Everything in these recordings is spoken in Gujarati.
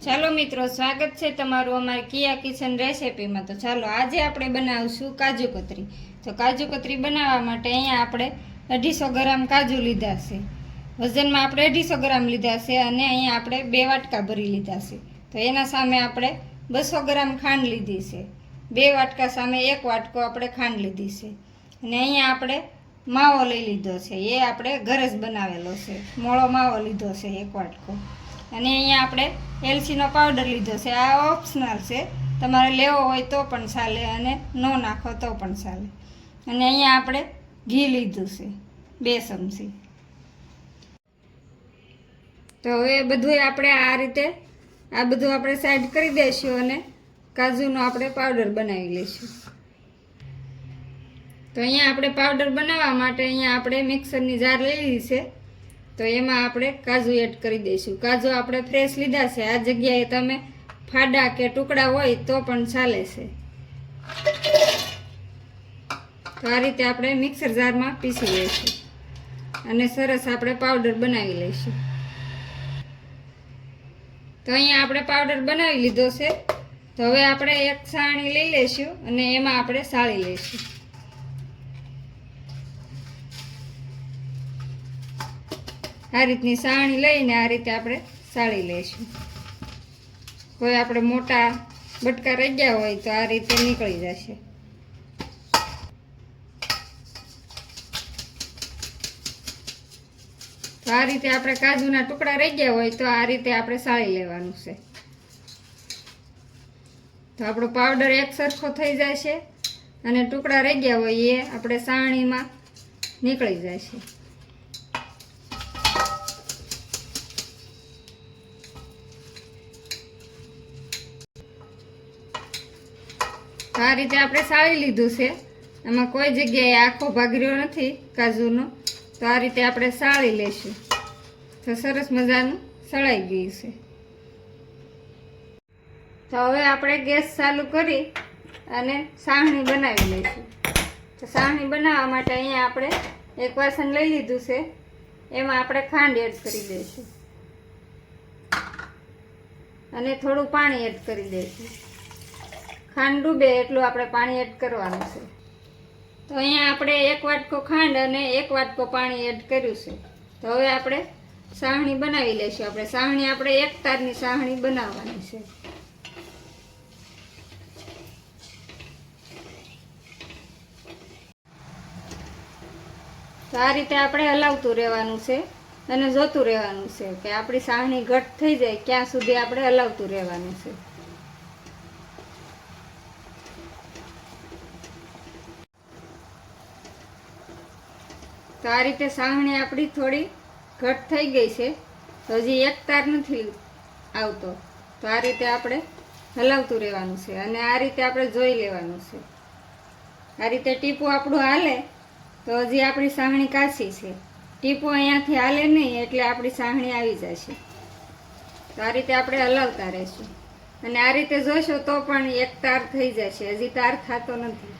ચાલો મિત્રો, સ્વાગત છે તમારું અમારી કિયા કિચન રેસિપીમાં। તો ચાલો આજે આપણે બનાવશું કાજુ કતરી। તો કાજુ કતરી બનાવવા માટે અહીંયા આપણે 250 ગ્રામ કાજુ લીધા છે। વજનમાં આપણે 250 ગ્રામ લીધા છે અને અહીંયા આપણે 2 વાટકા ભરી લીધા છે। તો એના સામે આપણે 200 ગ્રામ ખાંડ લીધી છે। 2 વાટકા સામે 1 વાટકો આપણે ખાંડ લીધી છે અને અહીંયા આપણે માવો લઈ લીધો છે। એ આપણે ઘરે જ બનાવેલો છે, મોળો માવો લીધો છે 1 વાટકો। અને અહીંયા આપણે એલચીનો પાવડર લીધો છે। આ ઓપ્શનલ છે, તમારે લેવો હોય તો પણ ચાલે અને ન નાખો તો પણ ચાલે। અને અહીંયા આપણે ઘી લીધું છે 2 ચમચી। તો હવે બધું આપણે આ રીતે આ બધું આપણે સાઈડ કરી દઈશું અને કાજુનો આપણે પાવડર બનાવી લઈશું। તો અહીંયા આપણે પાવડર બનાવવા માટે અહીંયા આપણે મિક્સરની જાર લઈ લીધી છે। તો એમાં આપણે કાજુ એડ કરી દઈશું। કાજુ આપણે ફ્રેશ લીધા છે। આ જગ્યાએ તમે ફાડા કે ટુકડા હોય તો પણ ચાલે છે। તો આ રીતે આપણે મિક્સર જારમાં પીસી લઈશું અને સરસ આપણે પાવડર બનાવી લઈશું। તો અહીંયા આપણે પાવડર બનાવી લીધો છે। તો હવે આપણે એક સાણી લઈ લઈશું અને એમાં આપણે સાળી લઈશું। આ રીતની સાણી લઈને આ રીતે આપણે સાળી લઈશું। કોઈ આપણે મોટા બટકા રહી ગયા હોય તો આ રીતે નીકળી જશે। તો આ રીતે આપણે કાજુના ટુકડા રહી ગયા હોય તો આ રીતે આપણે સાળી લેવાનું છે। તો આપણો પાવડર એક સરખો થઈ જશે અને ટુકડા રહી ગયા હોય એ આપણે સાણીમાં નીકળી જશે। આ રીતે આપણે સાળી લીધું છે। એમાં કોઈ જગ્યાએ આખો ભાગ રહ્યો નથી કાજુનો। તો આ રીતે આપણે સાળી લઈશું તો સરસ મજાનું સળાઈ ગયું છે। તો હવે આપણે ગેસ ચાલુ કરી અને સાહણી બનાવી લઈશું। તો સાહણી બનાવવા માટે અહીંયા આપણે એક વાસણ લઈ લીધું છે, એમાં આપણે ખાંડ એડ કરી દઈશું અને થોડું પાણી એડ કરી દઈશું। ખાંડ ડૂબે એટલું આપણે પાણી એડ કરવાનું છે। તો અહીંયા આપણે 1 વાટકો ખાંડ અને 1 વાટકો પાણી એડ કર્યું છે। તો હવે આપણે સાહણી બનાવી લઈશું। આપણે સાહણી આપણે 1 તારની સાહણી બનાવવાની છે। તો આ રીતે આપણે હલાવતું રહેવાનું છે અને જોતું રહેવાનું છે કે આપણી સાહણી ઘટ થઈ જાય ક્યાં સુધી આપણે હલાવતું રહેવાનું છે। તો આ રીતે સાહણી આપણી થોડી ઘટ થઈ ગઈ છે। તો હજી 1 તાર નથી આવતો। તો આ રીતે આપણે હલાવતું રહેવાનું છે અને આ રીતે આપણે જોઈ લેવાનું છે। આ રીતે ટીપું આપણું હાલે તો હજી આપણી સાહણી કાચી છે। ટીપું અહીંયાથી હાલે નહીં એટલે આપણી સાહણી આવી જશે। તો આ રીતે આપણે હલાવતા રહીશું અને આ રીતે જોશો તો પણ 1 તાર થઈ જશે, હજી તાર થતો નથી।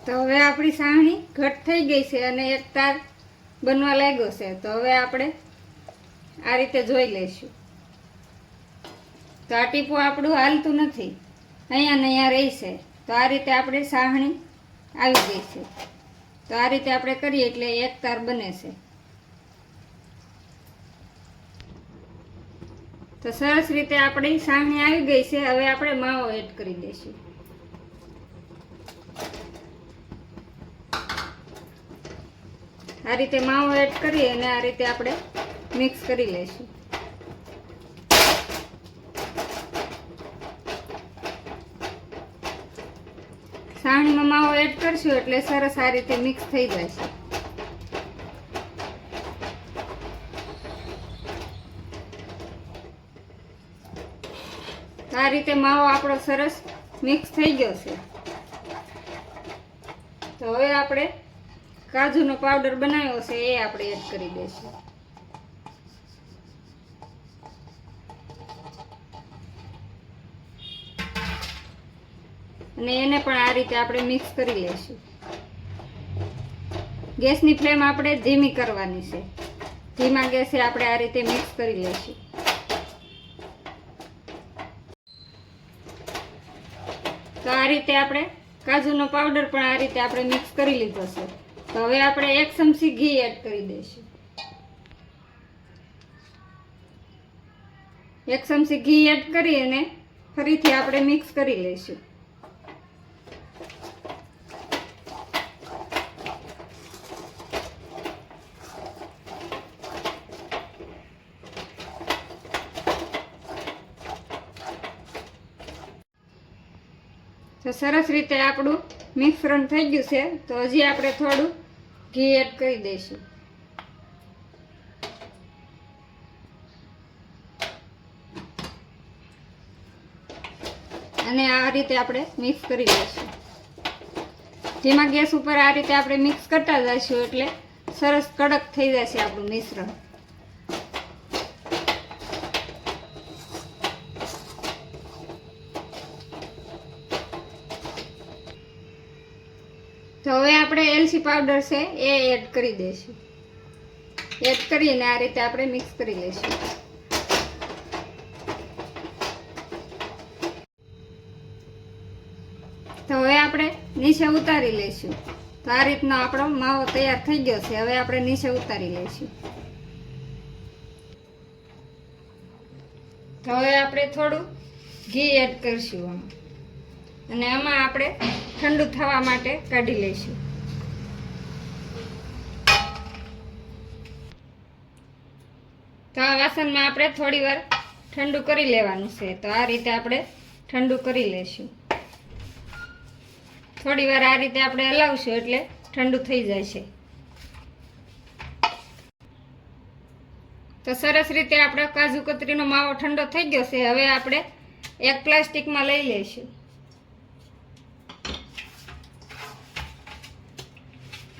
તો હવે આપણી સાહણી ઘટ થઈ ગઈ છે અને 1 તાર બનવા લાગ્યો છે। તો હવે આપણે આ રીતે જોઈ લઈશું। તો આ ટીપું આપણું હાલતું નથી, અહીંયા ને અહીંયા રહી છે। તો આ રીતે આપણે સાહણી આવી ગઈ છે। તો આ રીતે આપણે કરીએ એટલે 1 તાર બને છે। તો સરસ રીતે આપણી સાહણી આવી ગઈ છે। હવે આપણે માવો એડ કરી દઈશું। આ રીતે માવો એડ કરી અને આ રીતે આપણે મિક્સ કરી લઈશું। સાહણીમાં માવો એડ કરશું એટલે સરસ આ રીતે મિક્સ થઈ જશે। આ રીતે માવો આપણો સરસ મિક્સ થઈ ગયો છે। તો હવે આપણે કાજુનો પાવડર બનાવ્યો છે એ આપણે એડ કરી દઈશું। અને એને પણ આ રીતે આપણે મિક્સ કરી લઈશું। ગેસની ફ્લેમ આપણે ધીમી કરવાની છે. ધીમા ગેસે આપણે આ રીતે મિક્સ કરી લઈશું. તો આ રીતે આપણે કાજુનો પાવડર પણ આ રીતે આપણે મિક્સ કરી લીધો છે. તો હવે આપણે 1 ચમચી ઘી એડ કરી દઈશું. 1 ચમચી ઘી એડ કરી અને ફરીથી આપણે મિક્સ કરી લઈશું. તો સરસ રીતે આપણું મિશ્રણ થઈ ગયું છે. તો હજી આપણે થોડું ઘી એડ કરી દઈશું. અને આ રીતે આપણે મિક્સ કરી દઈશું. ધીમા ગેસ ઉપર આ રીતે આપણે મિક્સ કરતા જઈશું એટલે સરસ કડક થઈ જશે આપણું મિશ્રણ. તો હવે આપણે એલચી પાવડર છે એ એડ કરી દઈશું. એડ કરીને આ રીતે આપણે મિક્સ કરી લઈશું. તો હવે આપણે નીચે ઉતારી લઈશું. તો આ રીતનો આપણો માવો તૈયાર થઈ ગયો છે. હવે આપણે નીચે ઉતારી લઈશું. તો હવે આપણે થોડું ઘી એડ કરીશું આમાં, અને આમાં આપણે ઠંડુ થવા માટે કાઢી લઈશું. તો આ વાસણમાં આપણે થોડી વાર ઠંડુ કરી લેવાનું છે. તો આ રીતે આપણે ઠંડુ કરી લઈશું. થોડી વાર આ રીતે આપણે હલાવશું એટલે ઠંડુ થઈ જાય છે. તો સરસ રીતે આપણો કાજુ કતરીનો માવો ઠંડો થઈ ગયો છે. હવે આપણે એક પ્લાસ્ટિકમાં લઈ લઈશું.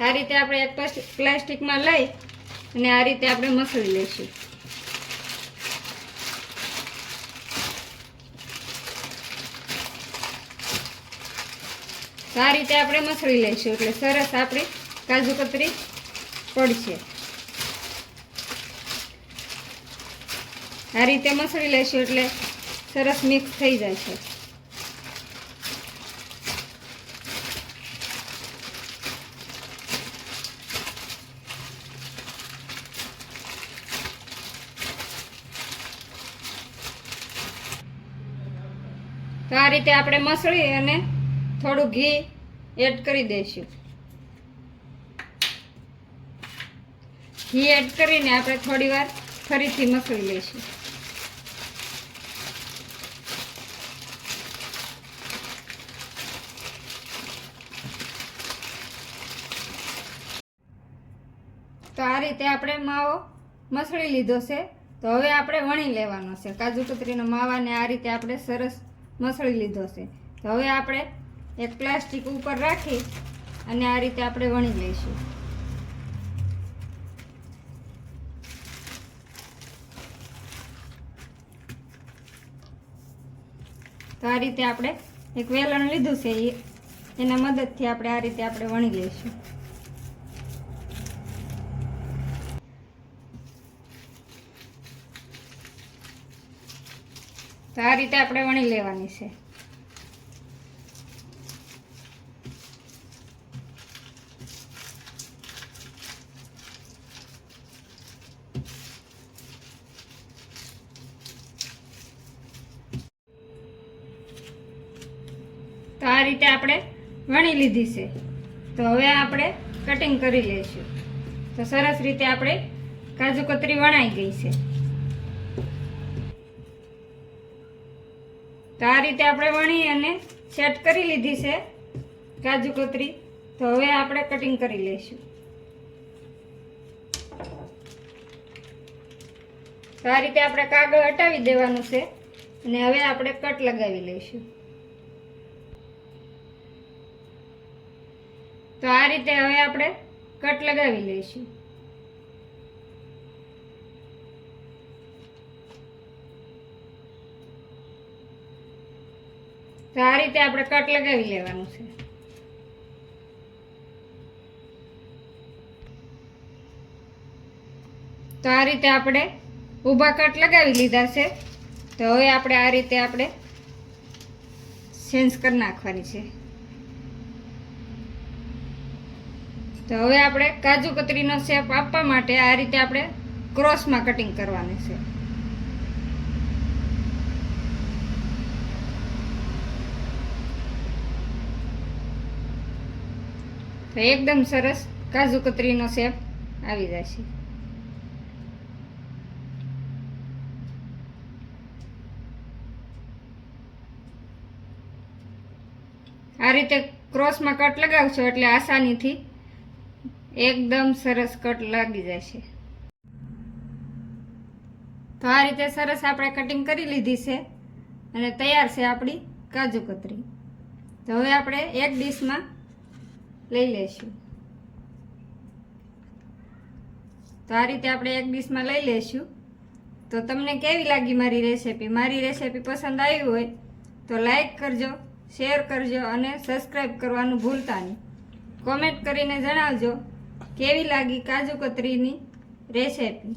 આ રીતે આપણે એક પ્લાસ્ટિકમાં લઈ અને આ રીતે આપણે મસળી લઈશું. આ રીતે આપણે મસળી લઈશું એટલે સરસ આપણી કાજુ કતરી પડશે. આ રીતે મસળી લઈશું એટલે સરસ મિક્સ થઈ જાય છે. તો આ રીતે આપણે મસળી અને થોડું ઘી એડ કરી દઈશું. ઘી એડ કરીને આપણે થોડી વાર ફરીથી મસળી લઈશું. તો આ રીતે આપણે માવો મસળી લીધો છે. તો હવે આપણે વણી લેવાનો છે. કાજુ કતરીનો માવાને આ રીતે આપણે સરસ મસળી લીધો છે. તો હવે આપણે એક પ્લાસ્ટિક ઉપર રાખી અને આ રીતે આપણે વણી લઈશું. તો આ રીતે આપણે એક વેલણ લીધું છે, એના મદદથી આપણે આ રીતે આપણે વણી લઈશું. તો આ રીતે આપણે વણી લેવાની છે. તો આ રીતે આપણે વણી લીધી છે. તો હવે આપણે કટિંગ કરી લઈશું. તો સરસ રીતે આપણે કાજુ કતરી વણાઈ ગઈ છે. તો આ રીતે આપણે વણી અને સેટ કરી લીધી છે કાજુ કતરી. તો હવે આપણે કટિંગ કરી લઈશું. તો આ રીતે આપણે કાગળ હટાવી દેવાનું છે અને હવે આપણે કટ લગાવી લઈશું. તો આ રીતે હવે આપણે કટ લગાવી લઈશું. તો આ રીતે આપણે કટ લગાવી લેવાનું છે. તો આ રીતે આપણે ઊભા કટ લગાવી લીધા છે. તો હવે આપણે આ રીતે આપણે ચેન્જ કરી નાખવાની છે. તો હવે આપણે કાજુ કતરીનો શેપ આપવા માટે આ રીતે આપણે ક્રોસમાં કટિંગ કરવાની છે. તો એકદમ સરસ કાજુ કતરીનો શેપ આવી જશે. આ રીતે ક્રોસમાં કટ લગાવશો એટલે આસાનીથી એકદમ સરસ કટ લાગી જશે. તો આ રીતે સરસ આપણે કટિંગ કરી લીધી છે અને તૈયાર છે આપણી કાજુ કતરી. તો હવે આપણે એક ડીશમાં લઈ લઈશું. તો આ રીતે આપણે એક ડીશમાં લઈ લઈશું. તો તમને કેવી લાગી મારી રેસિપી? મારી રેસિપી પસંદ આવી હોય તો લાઈક કરજો, શેર કરજો અને સબસ્ક્રાઈબ કરવાનું ભૂલતા નહીં. કોમેન્ટ કરીને જણાવજો કેવી લાગી કાજુ કતરીની રેસિપી.